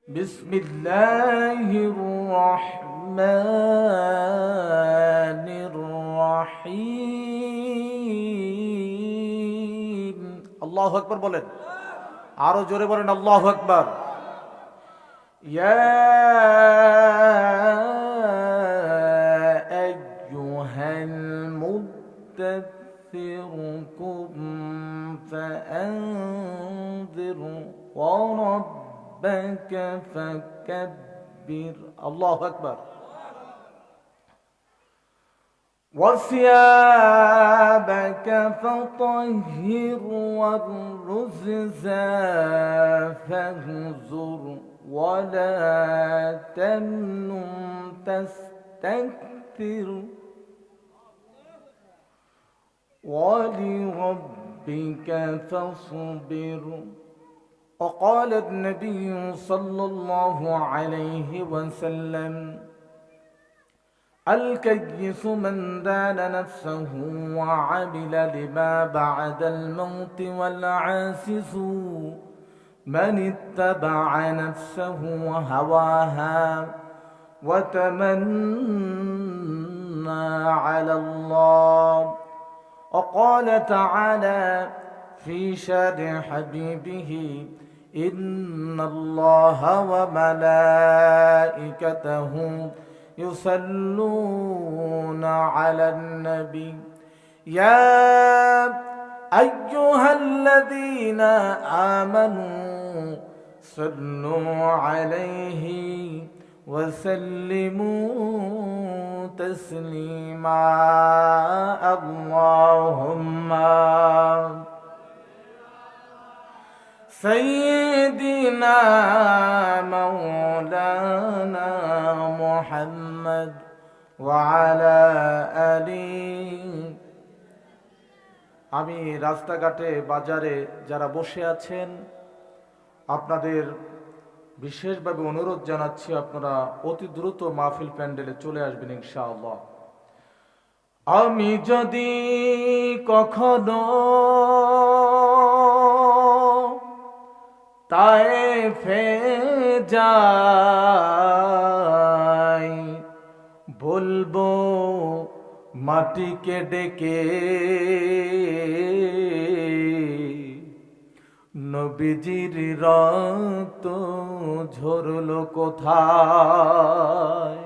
بسم الله الرحمن الرحيم الله أكبر বলেন আরো জোরে বলেন আল্লাহু আকবার يا أيها المدثر قم فأنذر وربك فكبر الله أكبر وثيابك فطهر والرجز فاهجر ولا تمنن تستكثر ولربك فاصبر وقال النبي صلى الله عليه وسلم الكيس من دان نفسه وعمل لما بعد الموت والعاسس من اتبع نفسه وهواها وتمنى على الله وقال تعالى في شان حبيبه إن الله وملائكته يصلون على النبي يا أيها الذين آمنوا صلوا عليه وسلموا تسليما اللهم سيدنا مولانا محمد وعلى آله আমি রাস্তাঘাটে বাজারে যারা বসে আছেন আপনাদের বিশেষভাবে অনুরোধ জানাচ্ছি আপনারা অতি দ্রুত মাহফিল প্যান্ডেলে চলে আসবেন ইনশাআল্লাহ। আমি যদি কখনো তায়েফে যাই বলবো মাটিকে ডেকে নবীজির রক্ত ঝরলো কোথায়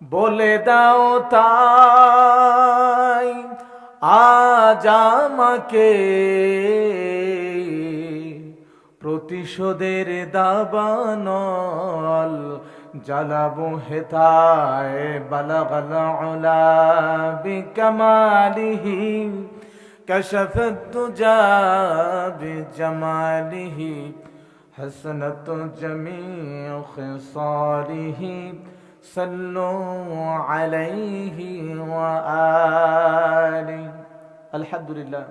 বলে দাও তাই আজ আমাকে প্রতিশোধের দাবানল জ্বালাবো হেথায় বালাগাল উলা বিকামালিহি কাশাফাত তুজা বিজামালিহি হাসনাত জামিউ খিসালিহি সাল্লু আলাইহি ওয়া আলিহি। আলহামদুলিল্লাহ,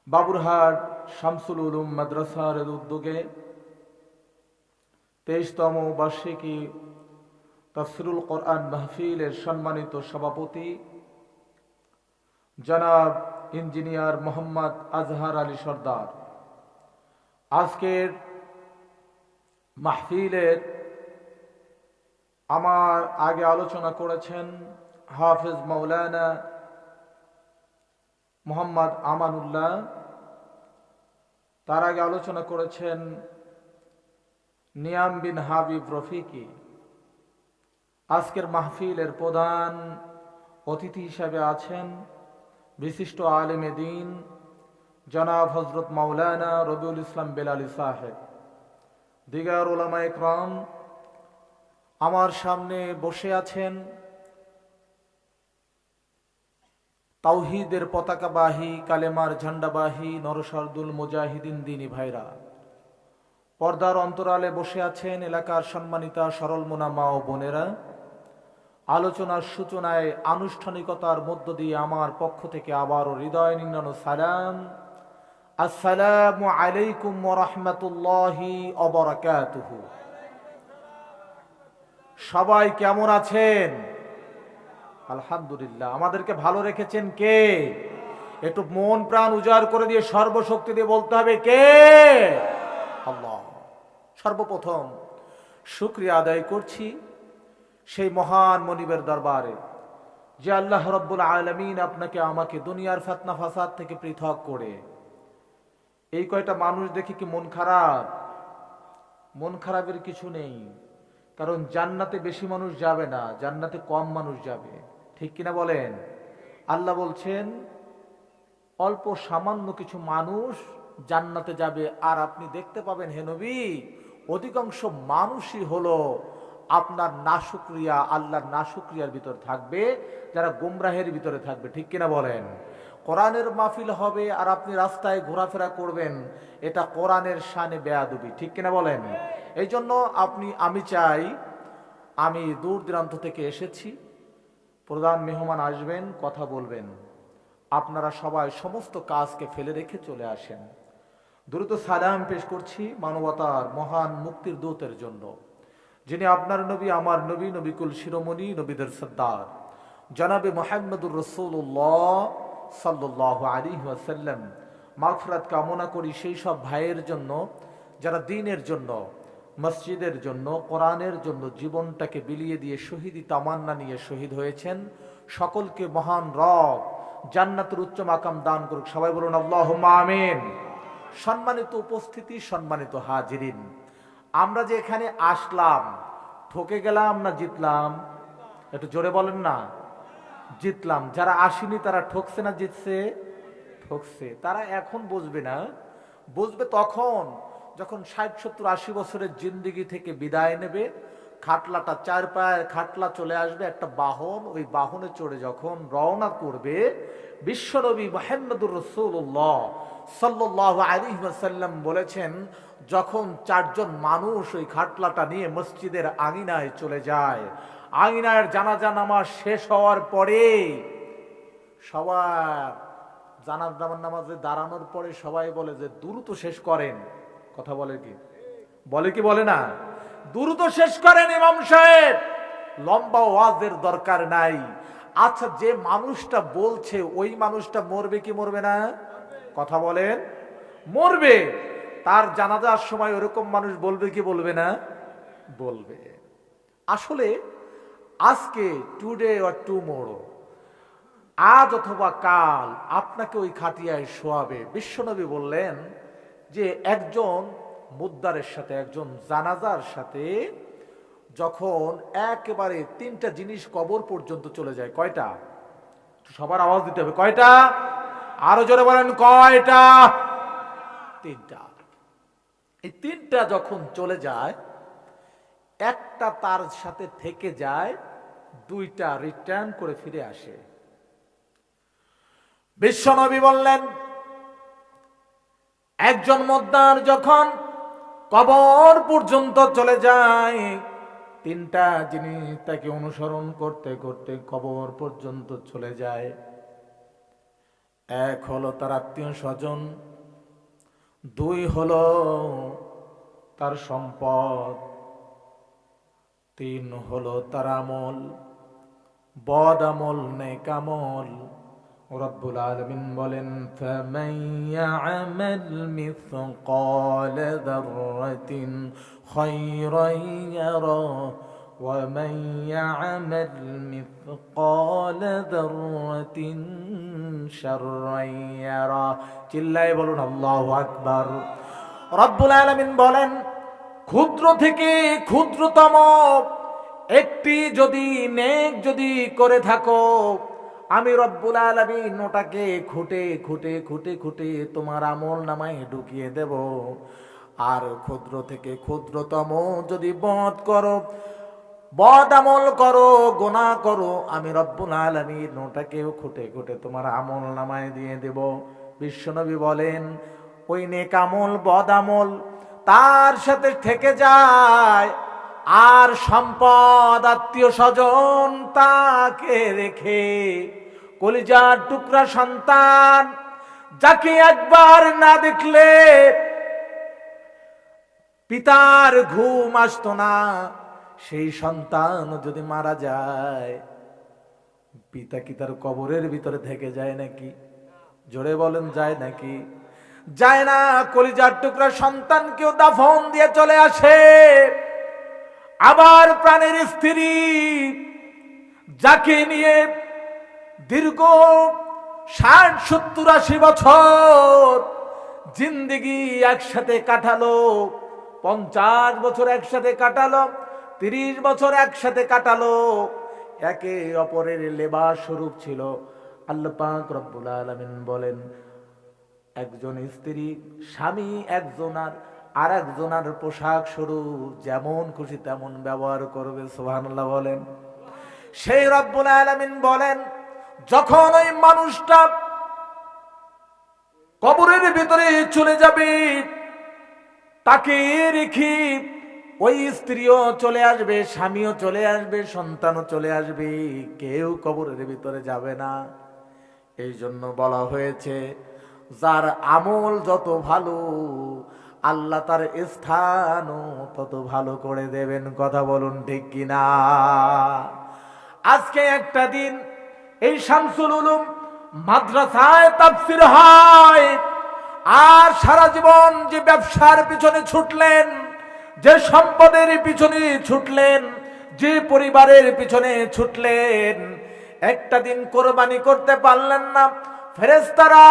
বাবুরহাট শামসুল উলুম মাদ্রাসার উদ্যোগে 23তম বার্ষিকী তাফসিরুল কোরআন মাহফিলের সম্মানিত সভাপতি জনাব ইঞ্জিনিয়ার মোহাম্মদ আজহার আলী সরদার আজকের মাহফিলের আমার আগে আলোচনা করেছেন হাফেজ মাওলানা মোহাম্মদ আমানুল্লাহ, তার আগে আলোচনা করেছেন নিয়াম বিন হাবিব রফিকি। আজকের মাহফিলের প্রধান অতিথি হিসাবে আছেন বিশিষ্ট আলেমে দ্বীন জনাব হযরত মাওলানা রবিউল ইসলাম বেলালী সাহেব, দিগার উলামা ইকরাম। আমার সামনে বসে আছেন তাওহীদের পতাকাবাহী কালেমার ঝান্ডাবাহী নরসরদুল মুজাহিদিন দিনী ভাইরা। পর্দার অন্তরালে বসে আছেন এলাকার সম্মানিতা সরল মোনা মা ও বোনেরা। আলোচনার সূচনায় আনুষ্ঠানিকতার মধ্য দিয়ে আমার পক্ষ থেকে আবারও হৃদয় নিংড়ানো সালাম, আসসালামু আলাইকুম ওয়া রাহমাতুল্লাহি ওয়া বারাকাতুহু। সবাই কেমন আছেন? আলহামদুলিল্লাহ। আমাদেরকে ভালো রেখেছেন কে? একটু মন প্রাণ উজাড় করে দিয়ে সর্বশক্তি দিয়ে বলতে হবে কে? আল্লাহ। সর্বপ্রথম শুকরিয়া আদায় করছি সেই মহান মনিবের দরবারে যে আল্লাহ রাব্বুল আলামিন আপনাকে আমাকে দুনিয়ার ফিতনা ফাসাদ থেকে পৃথক করে এই কয়টা মানুষ দেখে কি মন খারাপ? মন খারাপের কিছু নেই, কারণ জান্নাতে বেশি মানুষ যাবে না, জান্নাতে কম মানুষ যাবে। ঠিক কিনা বলেন? আল্লাহ বলছেন অল্প সামান্য কিছু মানুষ জান্নাতে যাবে, আর আপনি দেখতে পাবেন হে নবী অধিকাংশ মানুষই হলো আপনার নাশুকরিয়া, আল্লাহর নাশুকরিয়ার ভিতর থাকবে, যারা গুমরাহের ভিতরে থাকবে। ঠিক কিনা বলেন? কোরআনের মাহফিল হবে আর আপনি রাস্তায় ঘোরাফেরা করবেন, এটা কোরআনের শানে বেয়াদবি। ঠিক কিনা বলেন? এই জন্য আমি চাই, আমি দূর দূরান্ত থেকে এসেছি, প্রধান মেহমান আসবেন, কথা বলবেন, আপনারা সবাই সমস্ত কাজকে ফেলে রেখে চলে আসেন। দ্রুত সালাম পেশ করছি মানবতার মহান মুক্তির দূতের জন্য, যিনি আপনার নবী, আমার নবী, নবিকুল শিরোমণি, নবীদের সর্দার জনাবে মুহাম্মদুর রাসূলুল্লাহ সাল্লাল্লাহু আলাইহি ওয়াসাল্লাম। মাগফিরাত কামনা করি সেই সব ভাইয়ের জন্য যারা দ্বীনের জন্য, মসজিদের জন্য, কোরআনের জন্য জীবনটাকে বিলিয়ে দিয়ে শহীদি তামান্না নিয়ে শহীদ হয়েছেন। সকলকে মহান রব জান্নাতের উচ্চ মাকাম দান করুক। সবাই বলুন আল্লাহুম্মা আমিন। সম্মানিত উপস্থিতি, সম্মানিত হাজিরিন, আমরা যে এখানে আসলাম, ঠকে গেলাম না জিতলাম? একটু জোরে বলেন না। জিতলাম। যারা আসেনি তারা ঠকছে না জিতছে? ঠকছে। তারা এখন বুঝবে না, বুঝবে তখন যখন 60-70-80 বছরের জিন্দিগি থেকে বিদায় নেবে, খাটলাটা, চার পায়ের খাটলা চলে আসবে, একটা বাহন, ওই বাহনে চড়ে যখন রওনা করবে, বিশ্বনবী মুহাম্মদুর রাসূলুল্লাহ সাল্লাল্লাহু আলাইহি ওয়াসাল্লাম বলেছেন, যখন চারজন মানুষ ওই খাটলাটা নিয়ে মসজিদের আঙিনায় চলে যায়, আঙিনার জানাজা নামাজ শেষ হওয়ার পরে সবার জানাজা নামাজে দাঁড়ানোর পরে সবাই বলে যে দ্রুত শেষ করেন। কথা বলে কি? বলে কি বলে না? দ্রুত শেষ করেন ইমাম সাহেব, লম্বা ওয়াজের দরকার নাই। আচ্ছা, যে মানুষটা বলছে ওই মানুষটা মরবে কি মরবে না? কথা বলেন। মরবে। তার জানাজার সময় ওরকম মানুষ বলবে কি বলবে না? বলবে। আসলে আজকে, টুডে অর টুমোরো, আজ অথবা কাল আপনাকে ওই খাটিয়ায় শোয়াবে। বিশ্বনবী বললেন যে একজন মুদ্দারের সাথে, একজন জানাজার সাথে যখন একেবারে 3টা জিনিস কবর পর্যন্ত চলে যায়। কয়টা? সবার আওয়াজ দিতে হবে। কয়টা? আরো জোরে বলেন, কয়টা? 3টা। এই 3টা যখন চলে যায়, একটা তার সাথে থেকে যায়, 2টা রিটার্ন করে ফিরে আসে। বিশ্বনবী বললেন একজন মুদ্দার যখন কবর পর্যন্ত চলে যায়, 3টা জিনিস তাকে অনুসরণ করতে করতে কবর পর্যন্ত চলে যায়। এক হলো তার আত্মীয় স্বজন, 2 হলো তার সম্পদ, 3 হলো তার আমল, বদ আমল, নেক আমল। রব্বুল আলামিন বলেন, ফামান ইয়ামাল মিসকাল যাররাতিন খায়রান ইয়ারা ওয়া মান ইয়ামাল মিসকাল যাররাতিন শাররান ইয়ারা। চিল্লায়ে বলুন আল্লাহু আকবার। রব্বুল আলামিন বলেন, ক্ষুদ্র থেকে ক্ষুদ্রতম একটি যদি নেক যদি করে থাকো, আমি রব্বুল আলামিন ওটাকে খুঁটে খুঁটে খুঁটে খুঁটে তোমার আমল নামায় ঢুকিয়ে দেব। আর ক্ষুদ্র থেকে ক্ষুদ্রতম যদি বদ আমল করো, গুনাহ করো, আমি রব্বুল আলামিন ওটাকেও খুঁটে খুঁটে তোমার আমল নামায় দিয়ে দেব। বিশ্বনবী বলেন, ওই নেক আমল, বদ আমল তার সাথে থেকে যায়, আর সম্পদ, আত্মীয় স্বজন তাকে রেখে, কলিজার টুকরা সন্তান যাকে একবার না দেখলে পিতার ঘুম আসতো না, সেই সন্তান যদি মারা যায়, পিতা কি তার কবরের ভিতরে থেকে যায় নাকি? জোরে বলেন, যায় নাকি? যায় না কলিজার টুকরা সন্তানকেও দাফন দিয়ে চলে আসে। আবার প্রাণের স্ত্রী যাকে নিয়ে দীর্ঘ 60, 70, 80 বছর জিন্দেগি একসাথে কাটালো, 50 বছর একসাথে কাটালো, 30 বছর একসাথে কাটালো, একে অপরের লেবাস স্বরূপ ছিল। আল্লাহ পাক রব্বুল আলামিন বলেন, একজন স্ত্রী স্বামী একজনার আর একজনার পোশাক স্বরূপ, যেমন খুশি তেমন ব্যবহার করবে। সুবহানাল্লাহ বলেন। সেই রব্বুল আলামিন বলেন, যখন ওই মানুষটা কবরের ভিতরে চলে যাবে, তাকে রেখে ওই স্ত্রীও চলে আসবে, স্বামীও চলে আসবে, সন্তানও চলে আসবে, কেউ কবরের ভিতরে যাবে না। এই জন্য বলা হয়েছে, যার আমল যত ভালো আল্লাহ তার স্থানও তত ভালো করে দেবেন। কথা বলুন ঠিক কিনা? আজকে একটা দিন এই শামসুল উলুম মাদ্রাসায় তাফসীর হয়, আর সারা জীবন যে ব্যবসার পিছনে ছুটলেন, যে সম্পদের পিছনে ছুটলেন, যে পরিবারের পিছনে ছুটলেন, একটা দিন কোরবানি করতে পারলেন না। ফেরেশতারা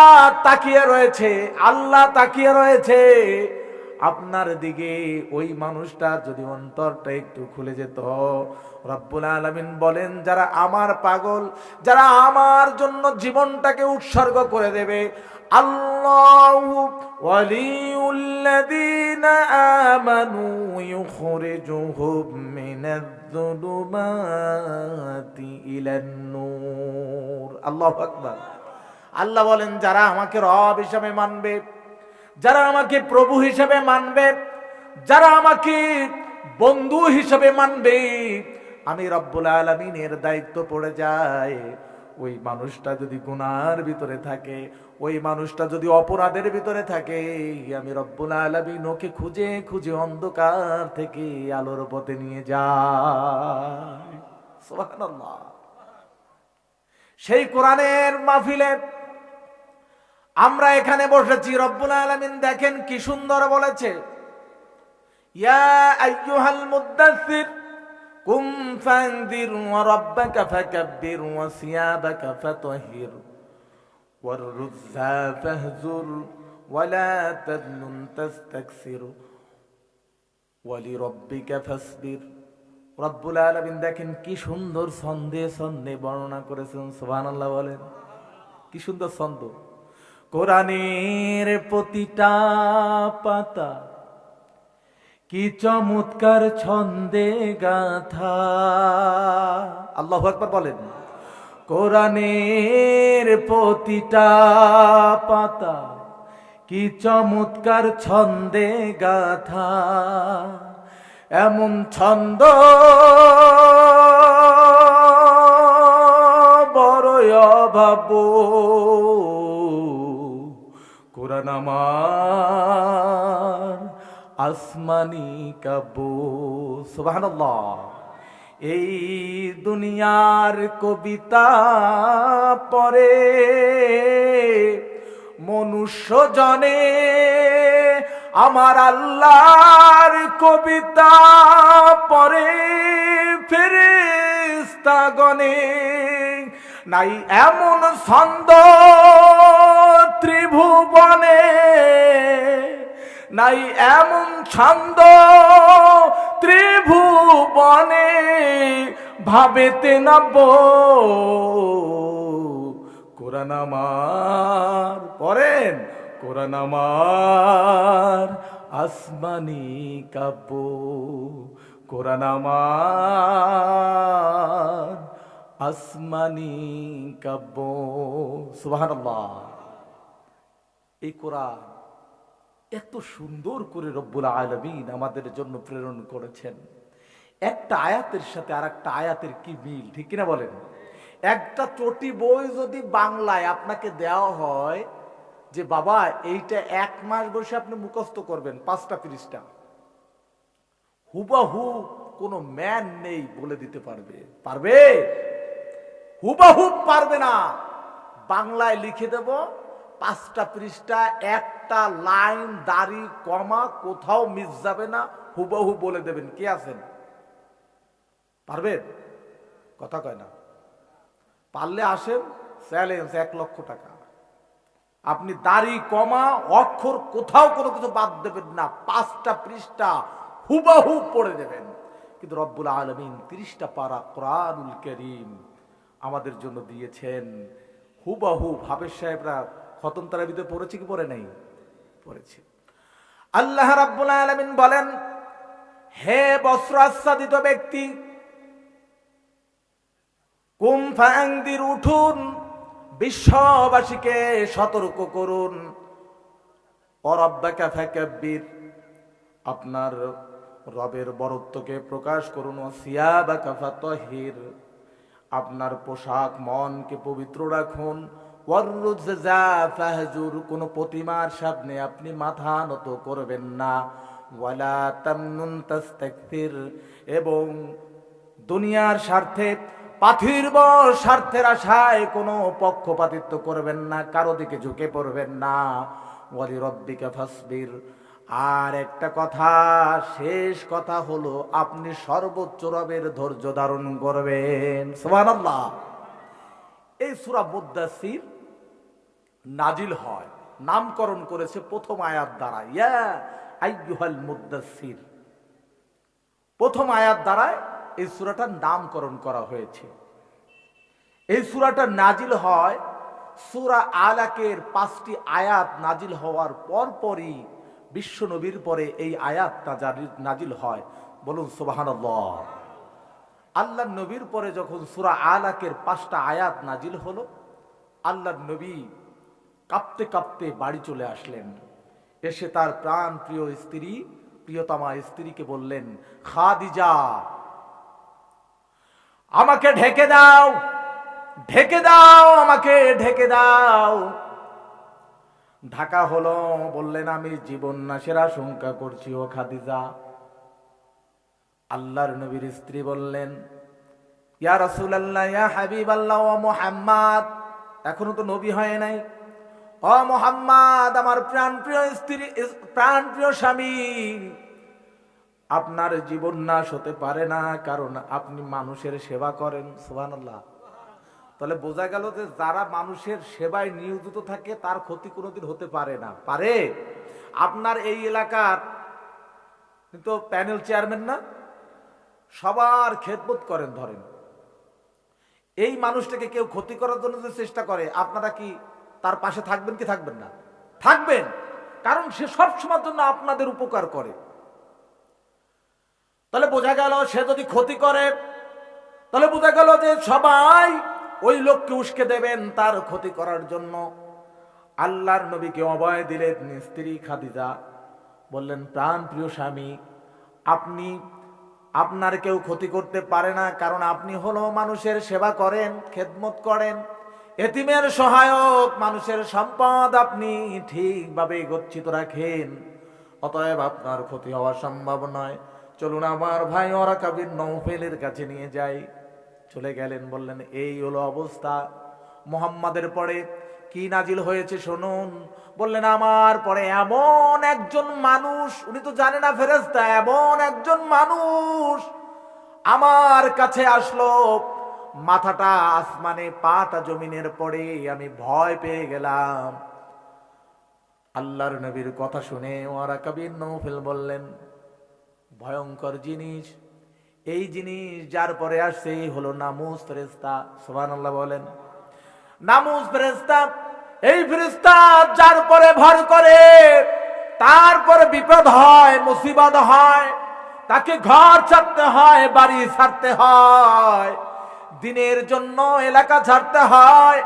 তাকিয়ে রয়েছে, আল্লাহ তাকিয়ে রয়েছে আপনার দিকে। ওই মানুষটার যদি অন্তরটা একটু খুলে যেত, রব্বুল আলামিন বলেন, যারা আমার পাগল, যারা আমার জন্য জীবনটাকে উৎসর্গ করে দেবে, আল্লাহু ওয়ালিউল্লাযীনা আমানু ইউখরিজুহুম মিনাজ-যুলুমাতি ইলান-নূর। আল্লাহু আকবার। আল্লাহ বলেন, যারা আমাকে রব হিসেবে মানবে, যারা আমাকে প্রভু হিসেবে মানবে, যারা আমাকে বন্ধু হিসেবে মানবে, আমি রব্বুল আলামিনের দায়িত্ব পড়ে যায়। ওই মানুষটা যদি গুনার ভিতরে থাকে, ওই মানুষটা যদি অপরাধের ভিতরে থাকে, আমি রব্বুল আলামিন ওকে খুঁজে খুঁজে অন্ধকার থেকে আলোর পথে নিয়ে যাই। সুবহানাল্লাহ। সেই কোরআনের মাহফিলে আমরা এখানে বসেছি, রব্বুল আলামিন দেখেন কি সুন্দর বলেছে, ইয়া আইয়ুহাল মুদ্দাসসির কুম ফানদির ওয়া রাব্বাকা ফাকাব্বির ওয়া সিয়াবাকা ফাতাহির ওয়ার রুজ্জা ফাহজুর ওয়া লা তামনুন তাস্তাকসির ওয়া লিরাব্বিকা ফাসবির। রব্বুল আলামিন দেখেন কি সুন্দর ছন্দে ছন্দে বর্ণনা করেছেন। সুবহানাল্লাহ বলেন। কি সুন্দর ছন্দ। কোরআনের প্রতিটা পাতা কি চমৎকার ছন্দে গাথা। আল্লাহু আকবার বলেন। কোরআনের প্রতিটা পাতা কি চমৎকার ছন্দে গাথা, এমন ছন্দ বড়ই অভাব। কোরআন আমার আসমানি কাব্য। সুবহানাল্লাহ। এই দুনিয়ার কবিতা পড়ে মনুষ্য জনে, আমার আল্লাহর কবিতা পড়ে ফেরেশতাগণে। নাই এমন ছন্দ ত্রিভুবনে, নাই এমন ছন্দ ত্রিভুবনে, ভাবেতে নব কোরআন আমার। পড়েন, কোরআন আমার আসমানি কাব্য, কোরআন আমার আসমানি কাব্য। সুবহানাল্লাহ। এই কোরআন এত সুন্দর করে রব্বুল আলামিন আমাদের জন্য প্রেরণ করেছেন। একটা আয়াতের সাথে আর একটা আয়াতের কি মিল, ঠিক কিনা বলেন? একটা চটি বই যদি বাংলায় আপনাকে দেওয়া হয় যে বাবা এইটা 1 মাস বসে আপনি মুখস্থ করবেন 5টা পৃষ্ঠা, হুবাহু কোনো ম্যান নেই বলে দিতে পারবে? পারবে? হুবাহু পারবে না। বাংলায় লিখে দেব, 5টা পৃষ্ঠা, একটা লাইন দাড়ি কমা কোথাও মিস যাবে না, হুবহু বলে দেবেন। কে আছেন? পারবেন? কথা কয় না। পারলে আসেন, চ্যালেঞ্জ 1 লক্ষ টাকা। আপনি দাড়ি কমা অক্ষর কোথাও কোনো কিছু বাদ দেবেন না, 5টা পৃষ্ঠা হুবহু পড়ে দেবেন। কিন্তু রব্বুল আলামিন 30টা পারা কোরআনুল কারীম আমাদের জন্য দিয়েছেন হুবহু। হাফেজ সাহেবরা খতম তারাবিতে পড়েছে কি পড়ে নাই? পড়েছে। আল্লাহ রাব্বুল আলামিন বলেন, হে বস্ত্র আচ্ছাদিত ব্যক্তি, কুম ফাআনদির, উঠুন, বিশ্ববাসীকে সতর্ক করুন। ওয়ারাব্বাকা ফাকাব্বির, আপনার রবের বরত্বকে প্রকাশ করুন। ওয়াসিয়াবাকা ফাতাহির, আপনার পোশাক মনকে পবিত্র রাখুন। ওয়াররুজা ফাহজুর, কোন প্রতিমার সামনে আপনি মাথা নত করবেন না। ওয়ালা তামনুন তাস্তাকসির, এবং দুনিয়ার স্বার্থে, পাথির্ব স্বার্থের আশায় কোনো পক্ষপাতিত্ব করবেন না, কারো দিকে ঝুঁকে পড়বেন না। ওয়ালি রব্বিকা ফাসবির, আর একটা কথা, শেষ কথা হলো, আপনি সর্বোচ্চ রবের ধৈর্য ধারণ করবেন। সুবহানাল্লাহ। এই সূরা মুদ্দাসসির নাজিল হয়, নামকরণ করেছে প্রথম আয়াত দ্বারা, ইয়া আইয়ুহাল মুদ্দাসসির। প্রথম আয়াত দ্বারা এই সূরাটার নামকরণ করা হয়েছে। এই সূরাটা নাজিল হয় সূরা আলাকের 5টি আয়াত নাজিল হওয়ার পরপরই বিশ্ব নবীর পরে এই আয়াতটা নাজিল হয়। বলুন সুবহানাল্লাহ। আল্লাহর নবীর পরে যখন সূরা আলাকের 5টা আয়াত নাজিল হলো, আল্লাহর নবী কাঁপতে কাঁপতে বাড়ি চলে আসলেন। এসে তার প্রাণ প্রিয় স্ত্রী, প্রিয়তমা স্ত্রীকে বললেন, খাদিজা, আমাকে ঢেকে দাও, ঢেকে দাও, আমাকে ঢেকে দাও। ঢাকা হলো। বললেন, আমি জীবন নাশের আশঙ্কা করছি ও খাদিজা। আল্লাহর নবীর স্ত্রী বললেন, ইয়া রাসূলুল্লাহ, ইয়া হাবিবাল্লাহ, ও মুহাম্মদ, এখনো তো নবী হয় নাই। ও মুহাম্মদ, আমার প্রাণপ্রিয় স্ত্রী, প্রাণপ্রিয় স্বামী, আপনার জীবন নাশ হতে পারে না, কারণ আপনি মানুষের সেবা করেন। সুবহানাল্লাহ। তাহলে বোঝা গেল যে যারা মানুষের সেবায় নিয়োজিত থাকে তার ক্ষতি কোনোদিন হতে পারে না। পারে? আপনার এই এলাকার কিন্তু প্যানেল চেয়ারম্যান না, সবার খেদমত করেন। ধরেন এই মানুষটাকে কেউ ক্ষতি করার জন্য যে চেষ্টা করে, আপনারা কি তার পাশে থাকবেন কি থাকবেন না? থাকবেন, কারণ সে সবসময়ের জন্য আপনাদের উপকার করে। তাহলে বোঝা গেল সে যদি ক্ষতি করে, তাহলে বোঝা গেল যে সবাই ওই লোককে উস্কে দেবেন তার ক্ষতি করার জন্য। আল্লাহর নবীকে অভয় দিলেন স্ত্রী খাদিজা। বললেন, প্রাণ প্রিয় স্বামী, আপনি, আপনার কেউ ক্ষতি করতে পারে না, কারণ আপনি হলো মানুষের সেবা করেন, খেদমত করেন, এতিমের সহায়ক, মানুষের সম্পদ আপনি ঠিকভাবে গচ্ছিত রাখেন, অতএব আপনার ক্ষতি হওয়া সম্ভব নয়। চলুন আমার ভাই ওয়ারাকা বিন নওফেলের কাছে নিয়ে যাই। চলে গেলেন। বললেন, এই হলো অবস্থা। মুহাম্মাদের পরে কি নাজিল হয়েছে শুনুন। বললেন, আমার পরে এমন একজন মানুষ, উনি তো জানে না ফেরেশতা, এমন একজন মানুষ আমার কাছে আসলো, মাথাটা আসমানে, পাটা জমিনের পড়ে, আমি ভয় পেয়ে গেলাম। আল্লাহর নবীর কথা শুনে ওয়ারাকা বিন নওফেল বললেন, ভয়ঙ্কর জিনিস, এই জিনিস যার পরে আসছে হলো নামুজ ফেরেশতা। সুবহানাল্লাহ বলেন। নামুজ ফেরেশতা, এই ফেরেশতা যার পরে ভর করে, তারপরে বিপদ হয়, মুসিবত হয়, তাকে ঘর ছাড়তে হয়, বাড়ি ছাড়তে হয়, দিনের জন্য এলাকা ছাড়তে হয়,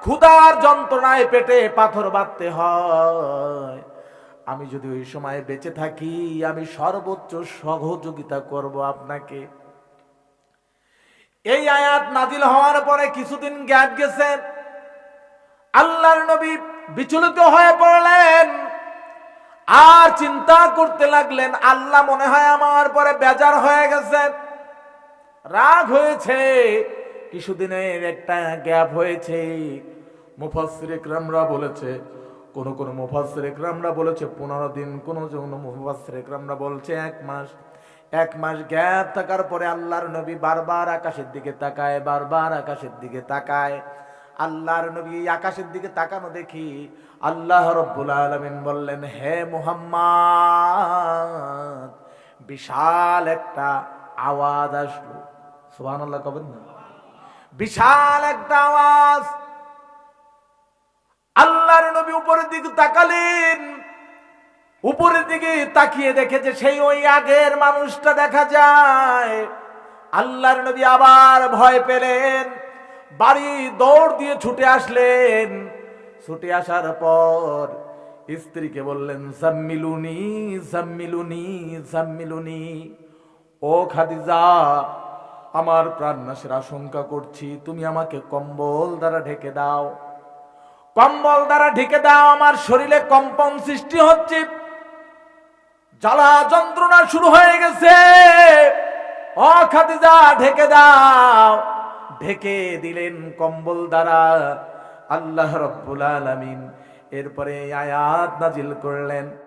ক্ষুধার যন্ত্রণায় পেটে পাথর বাঁধতে হয়। আমি যদি ওই সময় বেঁচে থাকি, আমি সর্বোচ্চ সহযোগিতা করব আপনাকে। এই আয়াত নাজিল হওয়ার পরে কিছুদিন গ্যাপ গেছে। আল্লাহর নবী বিচলিত হয়ে পড়লেন, আর চিন্তা করতে লাগলেন, আল্লাহ মনে হয় আমার পরে বেজার হয়ে গেছে, রাগ হয়েছে। কিছুদিনের একটা গ্যাপ হয়েছে। মুফাসসির ইকরামরা বলেছে কোন কোন মুফাসসির ইকরামরা বলেছে 15 দিন, কোন কোন মুফাসসির ইকরামরা বলছে 1 মাস। 1 মাস গ্যাপ থাকার পরে আল্লাহর নবী বারবার আকাশের দিকে তাকায়, বারবার আকাশের দিকে তাকায়। আল্লাহর নবী আকাশের দিকে তাকানো দেখি আল্লাহ রাব্বুল আলামিন বললেন, হে মুহাম্মদ, বিশাল একটা আওয়াজ আসলো। সুবহানাল্লাহ কবেন না? বিশাল একটা আওয়াজ। আল্লাহর নবী উপরের দিকে তাকালেন, উপরের দিকে তাকিয়ে দেখেছে সেই ওই আগের মানুষটা দেখা যায়। আল্লাহর নবী আবার ভয় পেলেন, বাড়ি দৌড় দিয়ে ছুটে আসলেন। ছুটে আসার পর স্ত্রীকে বললেন, জাম্মিলুনি জাম্মিলুনি জাম্মিলুনি, ও খাদিজা, আমার প্রাণনাশের আশঙ্কা করছি, তুমি আমাকে কম্বল দ্বারা ঢেকে দাও, কম্বল দ্বারা ঢেকে দাও, আমার শরীরে কম্পন সৃষ্টি হচ্ছে, জ্বালা যন্ত্রণা শুরু হয়ে গেছে, ও খাদিজা ঢেকে দাও। ঢেকে দিলেন কম্বল দ্বারা। আল্লাহ রাব্বুল আলামিন এরপরে আয়াত নাজিল করলেন।